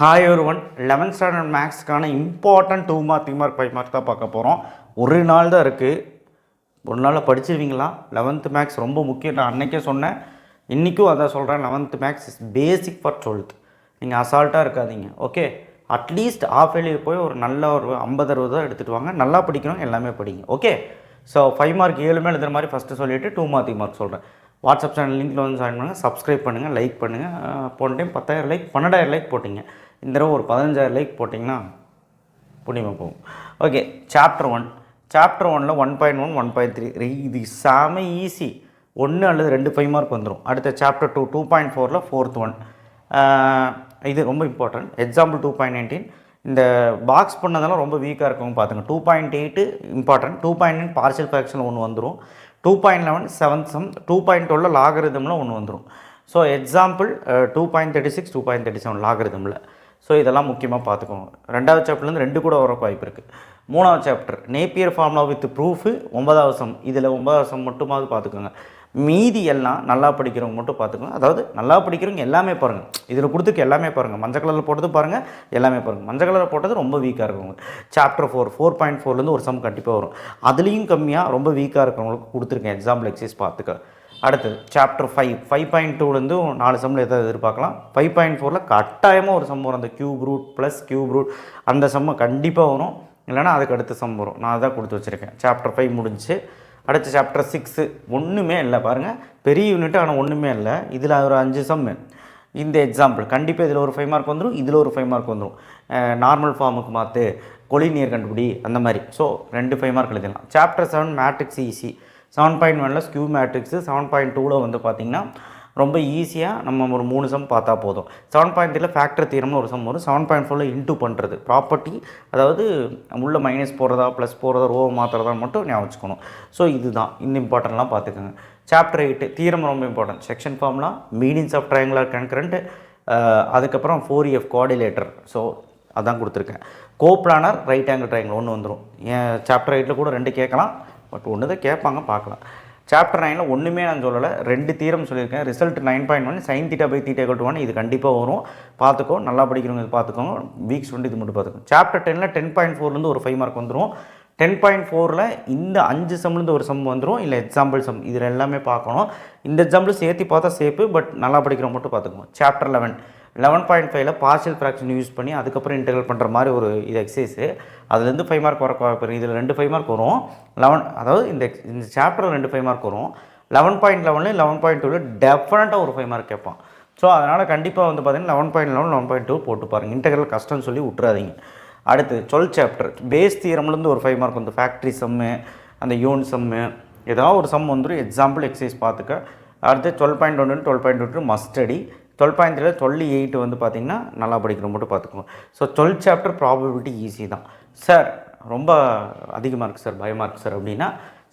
Hi ஒருவன் 11th standard மேக்ஸ்க்கான important 2 mark 3 mark 5 mark தான் பார்க்க போகிறோம். ஒரு நாள் தான் இருக்குது. ஒரு நாளில் படிச்சிருவீங்களா? 11th மேக்ஸ் ரொம்ப முக்கியம். நான் அன்றைக்கே சொன்னேன், இன்றைக்கும் அதான் சொல்கிறேன். 11th maths is basic for 12th. நீங்கள் அசால்ட்டாக இருக்காதீங்க. ஓகே, அட்லீஸ்ட் ஆஃப் இயர்லி போய் ஒரு நல்ல ஒரு 50-60 தான் எடுத்துகிட்டு வாங்க. நல்லா படிக்கணும், எல்லாமே படிங்க. ஓகே, ஸோ 5 மார்க் 7 எழுதுகிற மாதிரி ஃபஸ்ட்டு சொல்லிவிட்டு 2 மார்க் 3 மார்க் சொல்கிறேன். வாட்ஸ்அப் சேனல் லிங்க்கில் வந்து ஜாயின் பண்ணுங்கள், சப்ஸ்கிரைப் பண்ணுங்கள், லைக் பண்ணுங்கள். போன டைம் 10,000 லைக் 12,000 லைக் போட்டிங்க. இந்த தடவை ஒரு 15,000 லைக் போட்டிங்கன்னா புண்ணியமாக போகும். Okay, chapter 1. சாப்டர் 1ல் 1.1 1.3 இது செம ஈஸி. 1 அல்லது 2 5 மார்க் வந்துடும். அடுத்த சாப்டர் 2 2.4ல் 4th 1. இது ரொம்ப இம்பார்ட்டன்ட். எக்ஸாம்பிள் 2.19. இந்த பாக்ஸ் பண்ணதெல்லாம் ரொம்ப வீக்காக இருக்கவங்க பார்த்துங்க. 2.8 இம்பார்ட்டன்ட். 2.9 பார்ஷியல் ஃப்ராக்ஷனில் ஒன்று வந்துடும். 2.11 7th சம். 2.12 லாகரிதமில் ஒன்று வந்துடும். So example 2.36 2.37 லாகரிதமில். ஸோ இதெல்லாம் முக்கியமாக பார்த்துக்கோங்க. 2வது சாப்டர்லேருந்து 2 கூட வரக்கு வாய்ப்பு இருக்குது. 3வது chapter Napier formula with proof 9வது சம். இதில் 9வது சம் மட்டுமாவது பார்த்துக்கோங்க. மீதி எல்லாம் நல்லா படிக்கிறவங்க மட்டும் பார்த்துக்கோங்க. அதாவது நல்லா படிக்கிறவங்க எல்லாமே பாருங்கள். இதில் கொடுத்துருக்கு எல்லாமே பாருங்கள். மஞ்சள் கலரில் போட்டது பாருங்கள், எல்லாமே பாருங்கள். மஞ்சள் கலரில் போட்டது ரொம்ப வீக்காக இருக்கவங்க. சாப்டர் 4 4.4லேருந்து ஒரு சம் கண்டிப்பாக வரும். அதுலேயும் கம்மியாக ரொம்ப வீக்காக இருக்கிறவங்களுக்கு கொடுத்துருக்கேன். எக்ஸாம்பிள் எக்ஸைஸ் பார்த்துக்க. அடுத்தது சாப்டர் 5 5.2லேருந்து 4 சம்மில் எதாவது எதிர்பார்க்கலாம். 5.4ல் கட்டாயமாக ஒரு சம் வரும். அந்த cube root plus cube root அந்த சம்மை கண்டிப்பாக வரும். இல்லைனா அதுக்கு அடுத்த சம் வரும். நான் அதான் கொடுத்து வச்சுருக்கேன். சாப்டர் 5 முடிஞ்சு. அடுத்த சாப்டர் 6 ஒன்றுமே இல்லை பாருங்கள். பெரிய யூனிட்டு ஆனால் ஒன்றுமே இல்லை. இதில் ஒரு 5 சம். இந்த எக்ஸாம்பிள் கண்டிப்பாக இதில் ஒரு 5 மார்க் வந்துடும், இதில் ஒரு 5 மார்க் வந்துடும். நார்மல் ஃபார்முக்கு மாற்று, கொலினியர் கண்டுபிடி அந்த மாதிரி. ஸோ 2 5 மார்க் எழுதலாம். Chapter 7 matrix easy. 7.1ல் ஸ்கியூ மேட்ரிக்ஸு. 7.2ல் வந்து பார்த்திங்கன்னா ரொம்ப ஈஸியாக நம்ம ஒரு 3 சம் பார்த்தா போதும். 7.3ல் ஃபேக்டர் தியரம்னு ஒரு சம் வரும். 7.4ல் இன்டூ பண்ணுறது ப்ராப்பர்ட்டி, அதாவது உள்ள மைனஸ் போடுறதா ப்ளஸ் போடுறதா ரோவை மாற்றுறதா மட்டும் ஞாபகம் வச்சுக்கணும். ஸோ இதுதான் இந்த இம்பார்ட்டன்ட்லாம் பார்த்துக்கோங்க. சாப்டர் 8 தியரம் ரொம்ப important. Section formula, medians of triangular concurrent, அதுக்கப்புறம் 4F கோஆர்டினேட்டர். ஸோ அதான் கொடுத்துருக்கேன். கோப்ளானர் ரைட் ஆங்கிள் ட்ரையாங்கிள் ஒன்று வந்துடும். சாப்டர் 8ல் கூட 2 கேட்கலாம், பட் ஒன்று தான் கேட்பாங்க, பார்க்கலாம். சாப்டர் 9ல் ஒன்றுமே நான் சொல்லலை, 2 தீரம் சொல்லியிருக்கேன். Result 9.1 sin θ by θ = 1. இது கண்டிப்பாக வரும், பார்த்துக்கோ. நல்லா படிக்கிறவங்க இது பார்த்துக்கோங்க. வீக்ஸ் வந்து இது மட்டும் பார்த்துக்கோங்க. சாப்டர் 10ல் 10.4லேருந்து ஒரு 5 மார்க் வந்துடும். 10.4ல் இந்த 5 சம்லேருந்து ஒரு சம் வந்துடும், இல்லை எக்ஸாம்பிள் சம். இதில் எல்லாமே பார்க்கணும். இந்த எக்ஸாம்பிள் சேர்த்து பார்த்தா சேஃபு, பட் நல்லா படிக்கிறவங்க மட்டும் பார்த்துக்கோங்க. சாப்டர் 11.5ல் பார்ஷியல் ஃப்ராக்ஷன் யூஸ் பண்ணி அதுக்கப்புறம் இன்டெகிரல் பண்ணுற மாதிரி ஒரு இது எக்ஸசைஸு. அதுலேருந்து 5 மார்க் வர இதில் 2 5 மார்க் வரும். அதாவது இந்த சாப்டரில் 2 5 மார்க் வரும். 11.11 11.2ல் டெஃபினட்டாக ஒரு 5 மார்க் கேட்பான். ஸோ அதனால் கண்டிப்பாக வந்து பார்த்தீங்கன்னா 11.11 11.2 போட்டு பாருங்கள். இன்டெகிரல் கஷ்டம்னு சொல்லி விட்றாதீங்க. அடுத்து 12th சாப்டர் பேஸ் தியரம்லேருந்து ஒரு 5 மார்க் வந்து ஃபேக்ட்ரி சம்மு, அந்த யூன் சம்மு, ஏதாவது ஒரு சம் வந்துடும். எக்ஸாம்பிள் எக்ஸசைஸ் பார்த்துக்க. அடுத்து 12.1 12.2 மஸ்ட் ஸ்டடி. 12.3ல் 12.8 வந்து பார்த்திங்கன்னா நல்லா படிக்கிற மட்டும் பார்த்துக்கோங்க. So 12th chapter probability easy தான் சார். ரொம்ப அதிகமாக இருக்குது சார், பயமாக இருக்குது சார் அப்படின்னா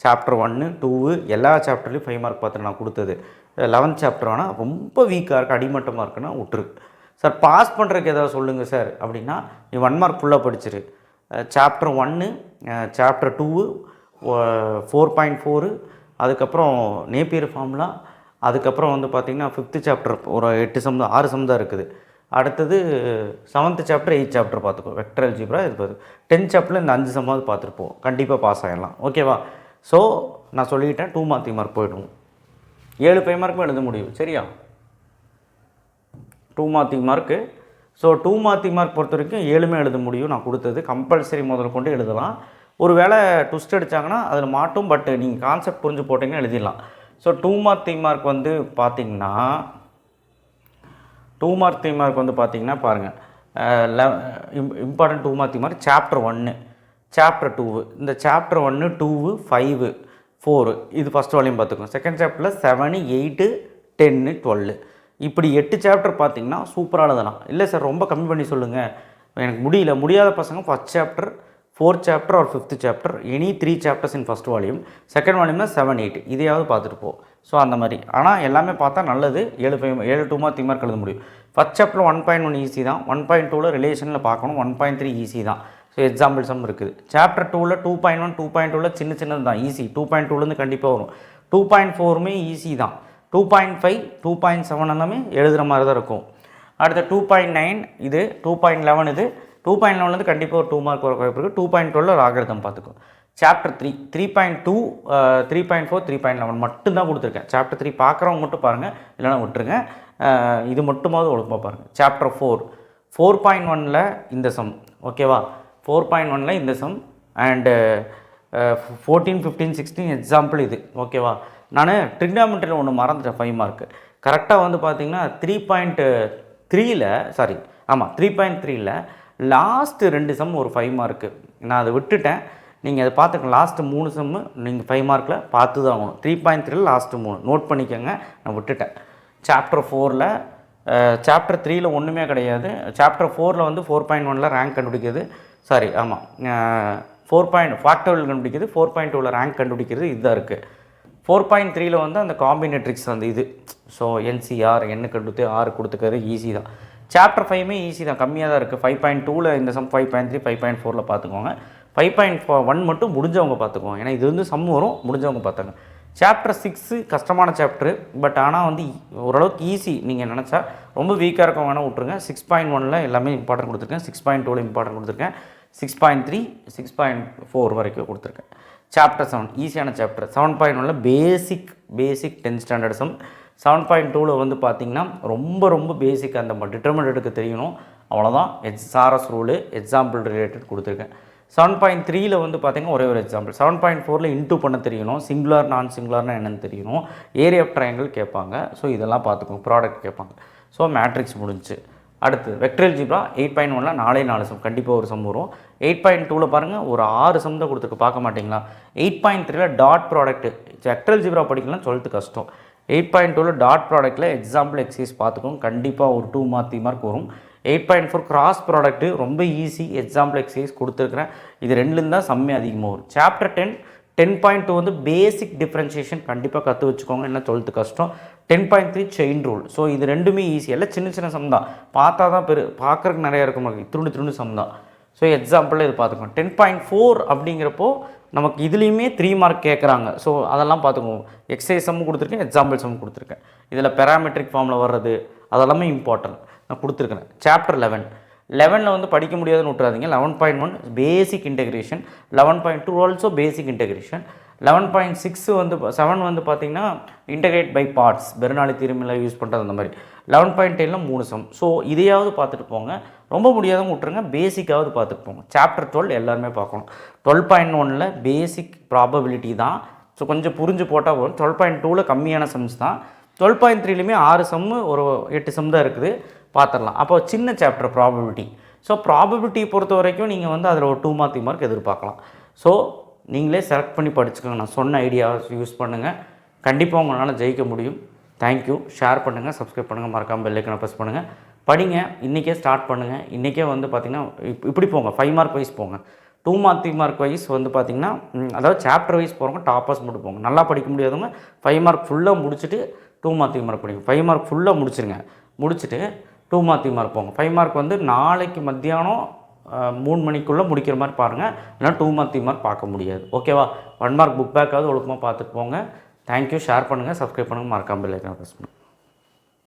சாப்டர் 1 2 எல்லா சாப்டர்லேயும் 5 மார்க் பார்த்து நான் கொடுத்தது. 11th சாப்டர் ஆனால் ரொம்ப வீக்காக இருக்குது, அடிமட்டமாக இருக்குன்னா விட்டுருக்கு. சார் பாஸ் பண்ணுறதுக்கு ஏதாவது சொல்லுங்கள் சார் அப்படின்னா நீ 1 மார்க் ஃபுல்லாக படிச்சிரு. சாப்டர் 1 சாப்டர் 2 4.4, அதுக்கப்புறம் நேப்பியர் ஃபார்முலா, அதுக்கப்புறம் வந்து பார்த்திங்கன்னா 5th சாப்டர் ஒரு 8 சம் தான், 6 சம் தான் இருக்குது. அடுத்தது 7th சாப்டர் 8th சாப்டர் பார்த்துக்கோ. வெக்டர் அல்ஜிப்ரா இது பார்த்து 10th சாப்டரில் இந்த 5 சம்மாவது பார்த்துருப்போம். கண்டிப்பாக பாஸ் ஆகிடலாம். ஓகேவா? ஸோ நான் சொல்லிட்டேன், 2 மார்க் 3 மார்க் போய்டும். 7 5 மார்க்குமே எழுத முடியும். சரியா? 2 mark 3 mark. So 2 mark 3 mark பொறுத்த வரைக்கும் 7மே எழுத முடியும். நான் கொடுத்தது கம்பல்சரி முதல்ல கொண்டு எழுதலாம். ஒரு வேளை ட்விஸ்ட் அடித்தாங்கன்னா அதில் மாட்டும், பட் நீங்கள் கான்செப்ட் புரிஞ்சு போட்டிங்கன்னா எழுதிடலாம். ஸோ 2 மார்க் 3 மார்க் வந்து பார்த்திங்கன்னா 2 மார்க் 3 மார்க் வந்து பார்த்திங்கன்னா பாருங்கள், important 2 mark 3 mark chapter 1 chapter 2. இந்த சாப்டர் 1 2 5 4 இது ஃபஸ்ட் வால்யூம் பார்த்துக்கோங்க. செகண்ட் சாப்டரில் 7 8 10 12 இப்படி 8 சாப்டர் பார்த்திங்கன்னா சூப்பராக எழுதலாம். இல்லை சார் ரொம்ப கம்மி பண்ணி சொல்லுங்கள், எனக்கு முடியாத பசங்க ஃபஸ்ட் சாப்டர் 4th சாப்டர் ஒரு 5th chapter, any 3 chapters in first volume. Second வால்யூம்னா 7 8 இதையாவது பார்த்துட்டு போ. ஸோ அந்த மாதிரி. ஆனால் எல்லாமே பார்த்தா நல்லது. 7 2 மார்க் 3 மார்க் எழுத முடியும். ஃபஸ்ட் சாப்டர் 1.1 ஈஸி தான். 1.2ல் ரிலேஷனில் பார்க்கணும். 1.3 ஈஸி தான். ஸோ எக்ஸாம்பிள் சம் இருக்குது. சாப்டர் 2ல் 2.1 2.2ல் சின்னது தான் ஈஸி. 2.2லேருந்து கண்டிப்பாக வரும். 2.4மே ஈஸி தான். 2.5 2.7 எல்லாமே எழுதுகிற மாதிரி தான் இருக்கும். அடுத்த 2.9 இது 2.11 இது 2.11 கண்டிப்பாக ஒரு 2 மார்க் வர வாய்ப்பு இருக்குது. 2.12 லாகரிதம் பார்த்துக்கோ. சாப்டர் 3 3.2 3.4 3.11 மட்டும்தான் கொடுத்துருக்கேன். சாப்டர் 3 பார்க்குறவங்க மட்டும் பாருங்கள், இல்லைனா விட்டுருங்க. இது மட்டுமாவது ஒழுக்கமாக பாருங்கள். சாப்டர் 4.1ல் இந்த சம், ஓகேவா? 4.1ல் இந்த சம் அண்டு 14 15 16 எக்ஸாம்பிள் இது, ஓகேவா? நான் ட்ரிக்னாமெட்ரியில் ஒன்று மறந்துட்டேன் 5 மார்க்கு. கரெக்டாக வந்து பார்த்தீங்கன்னா 3.3ல் சாரி ஆமாம் 3.3ல் லாஸ்ட்டு 2 சம் ஒரு 5 மார்க்கு நான் அதை விட்டுட்டேன். நீங்கள் அதை பார்த்துக்கணும். லாஸ்ட்டு 3 சம்மு நீங்கள் 5 மார்க்கில் பார்த்து தான் ஆகணும். 3.3ல் லாஸ்ட்டு 3 நோட் பண்ணிக்கோங்க, நான் விட்டுட்டேன். சாப்டர் 4ல் சாப்டர் 3ல் ஒன்றுமே கிடையாது. சாப்டர் 4ல் வந்து 4.1ல் ரேங்க் கண்டுபிடிக்கிறது, சாரி ஆமாம் 4. ஃபேக்டோரியல் கண்டுபிடிக்கிறது, 4.2ல் ரேங்க் கண்டுபிடிக்கிறது இதுதான் இருக்குது. 4.3ல் வந்து அந்த காம்பினேட்ரிக்ஸ் வந்து இது. ஸோ என்சிஆர் என்ன கண்டுபிடித்து ஆர் கொடுத்துக்கிறது ஈஸி தான். சாப்டர் 5மே ஈஸி தான், கம்மியாக தான் இருக்குது. 5.2ல் இந்த சம் 5.3 5.4ல் பார்த்துக்கோங்க. 5.1 மட்டும் முடிஞ்சவங்க பார்த்துக்கோங்க, ஏன்னா இது வந்து சம் வரும், முடிஞ்சவங்க பார்த்துங்க. சாப்டர் 6 கஷ்டமான சாப்டர், பட் ஆனால் வந்து ஓரளவுக்கு ஈஸி. நீங்கள் நினச்சா ரொம்ப வீக்காக இருக்க வேணால் விட்ருங்க. 6.1ல் எல்லாமே இம்பார்ட்டன்ட் கொடுத்துருக்கேன், 6.2ல் இம்பார்ட்டன்ட் கொடுத்துருக்கேன், 6.3 6.4 வரைக்கும் கொடுத்துருக்கேன். சாப்டர் 7 ஈஸியான சாப்டர். 7.1ல் பேசிக் 10th ஸ்டாண்டர்ட் சம். 7.2ல் வந்து பார்த்திங்கன்னா ரொம்ப பேசிக் அந்த டிட்டர்மினன்ட் எடுக்க தெரியணும், அவ்வளோதான். SRS ரூலு எக்ஸாம்பிள் ரிலேட்டட் கொடுத்துருக்கேன். 7.3ல் வந்து பார்த்திங்கன்னா ஒரே ஒரு எக்ஸாம்பிள். 7.4ல் இன்டூ பண்ண தெரியணும், சிங்குலர் நான் சிங்குலர்னால் என்னென்னு தெரியணும், ஏரியா ஆஃப் ட்ரையாங்கிள் கேட்பாங்க. ஸோ இதெல்லாம் பார்த்துக்கோங்க, ப்ராடக்ட் கேட்பாங்க. ஸோ மேட்ரிக்ஸ் முடிஞ்சு. அடுத்து வெக்டர் அல்ஜிப்ரா 8.1ல் 4 சம் கண்டிப்பாக ஒரு சம் வரும். 8.2ல் பாருங்கள் ஒரு 6 சம் தான் கொடுத்துருக்கு, பார்க்க மாட்டிங்களா? 8.3ல் டாட் ப்ராடக்ட் வெக்டர் அல்ஜிப்ரா படிக்கலாம் சொல்லிட்டு கஷ்டம். 8.2ல் டாட் ப்ராடக்ட்டில் எக்ஸாம்பிள் எக்ஸசைஸ் பார்த்துக்கோங்க, கண்டிப்பாக ஒரு 2 மார்க் 3 மார்க் வரும். 8.4 கிராஸ் ப்ராடக்ட்டு ரொம்ப ஈஸி, எக்ஸாம்பிள் எக்ஸசைஸ் கொடுத்துருக்குறேன். இது ரெண்டுலேருந்து தான் சம்மே அதிகமாக வரும். சாப்டர் 10.2 வந்து பேசிக் டிஃப்ரென்ஷியேஷன் கண்டிப்பாக கற்று வச்சுக்கோங்க, என்ன சொல்லிட்டு கஷ்டம். 10.3 செயின் ரூல். ஸோ இது ரெண்டுமே ஈஸி, எல்லாம் சின்ன சம் தான், பார்த்தா தான் பார்க்குறதுக்கு நிறையா இருக்கும், திருண்டு சம் தான். ஸோ எக்ஸாம்பிளில் இது பார்த்துக்கோங்க. 10.4 அப்படிங்கிறப்போ நமக்கு இதுலேயுமே 3 மார்க் கேட்குறாங்க. ஸோ அதெல்லாம் பார்த்துக்கோங்க. எக்ஸசைஸ் சம் கொடுத்துருக்கேன், எக்ஸாம்பிள் சம் கொடுத்துருக்கேன். இதில் பெராமெட்ரிக் ஃபார்மில் வர்றது அதெல்லாமே இம்பார்ட்டன்ட் நான் கொடுத்துருக்கேன். சாப்டர் 11ல் வந்து படிக்க முடியாதுன்னு விட்டுறாதீங்க. 11.1 basic integration, 11.2 also basic integration, 11.6 வந்து 7 வந்து பார்த்திங்கன்னா இன்டெகிரேட் பை பார்ட்ஸ், பெர்னாலி தியரமில் யூஸ் பண்ணுறது அந்த மாதிரி. 11.10ல் 3 சம். ஸோ இதையாவது பார்த்துட்டு போங்க, ரொம்ப முடியாதவங்க விட்டுருங்க, பேசிக்காவது பார்த்துட்டு போங்க. சாப்டர் 12 எல்லாருமே பார்க்கணும். 12.1ல் பேசிக் ப்ராபபிலிட்டி தான், ஸோ கொஞ்சம் புரிஞ்சு போட்டால் வரும். 12.2ல் கம்மியான சம்ஸ் தான். 12.3லையுமே 6 சம்மு ஒரு 8 சம் தான் இருக்குது, பார்த்துடலாம். அப்போ சின்ன சாப்டர் ப்ராபபிலிட்டி. ஸோ ப்ராபபிலிட்டி பொறுத்த வரைக்கும் நீங்கள் வந்து அதில் ஒரு 2 மார்க் 3 மார்க் எதிர்பார்க்கலாம். ஸோ நீங்களே செலக்ட் பண்ணி படிச்சுக்கோங்க. நான் சொன்ன ஐடியாவை யூஸ் பண்ணுங்கள், கண்டிப்பாக உங்களால் ஜெயிக்க முடியும். தேங்க்யூ. ஷேர் பண்ணுங்கள், சப்ஸ்கிரைப் பண்ணுங்கள், மறக்காமல் பெல் ஐக்கானை ப்ரெஸ் பண்ணுங்கள். படிங்க, இன்றைக்கே ஸ்டார்ட் பண்ணுங்கள். இன்றைக்கே வந்து பார்த்திங்கன்னா இப்படி போங்க, 5 மார்க் வைஸ் போங்க. 2 மார்க் 3 மார்க் வைஸ் வந்து பார்த்திங்கன்னா அதாவது சாப்டர் வைஸ் போகிறவங்க டாப்பர்ஸ் மட்டும் போங்க. நல்லா படிக்க முடியாதவங்க 5 மார்க் ஃபுல்லாக முடிச்சுட்டு 2 மார்க் 3 மார்க் படிங்க. 5 மார்க் ஃபுல்லாக முடிச்சுருங்க, முடிச்சுட்டு 2 மார்க் 3 மார்க் போங்க. 5 மார்க் வந்து நாளைக்கு மத்தியானம் 3 மணிக்குள்ளே முடிக்கிற மாதிரி பாருங்கள், இல்லைனா 2 மார்க் 3 மார்க் பார்க்க முடியாது, ஓகேவா? 1 மார்க் புக் பேக்காவது ஒழுக்கமாக பார்த்துட்டு போங்க. தேங்க்யூ. ஷேர் பண்ணுங்கள், சப்ஸ்கிரைப் பண்ணுங்கள், மறக்காமல் பெல் ஐக்கானை ப்ரெஸ் பண்ணுங்கள்.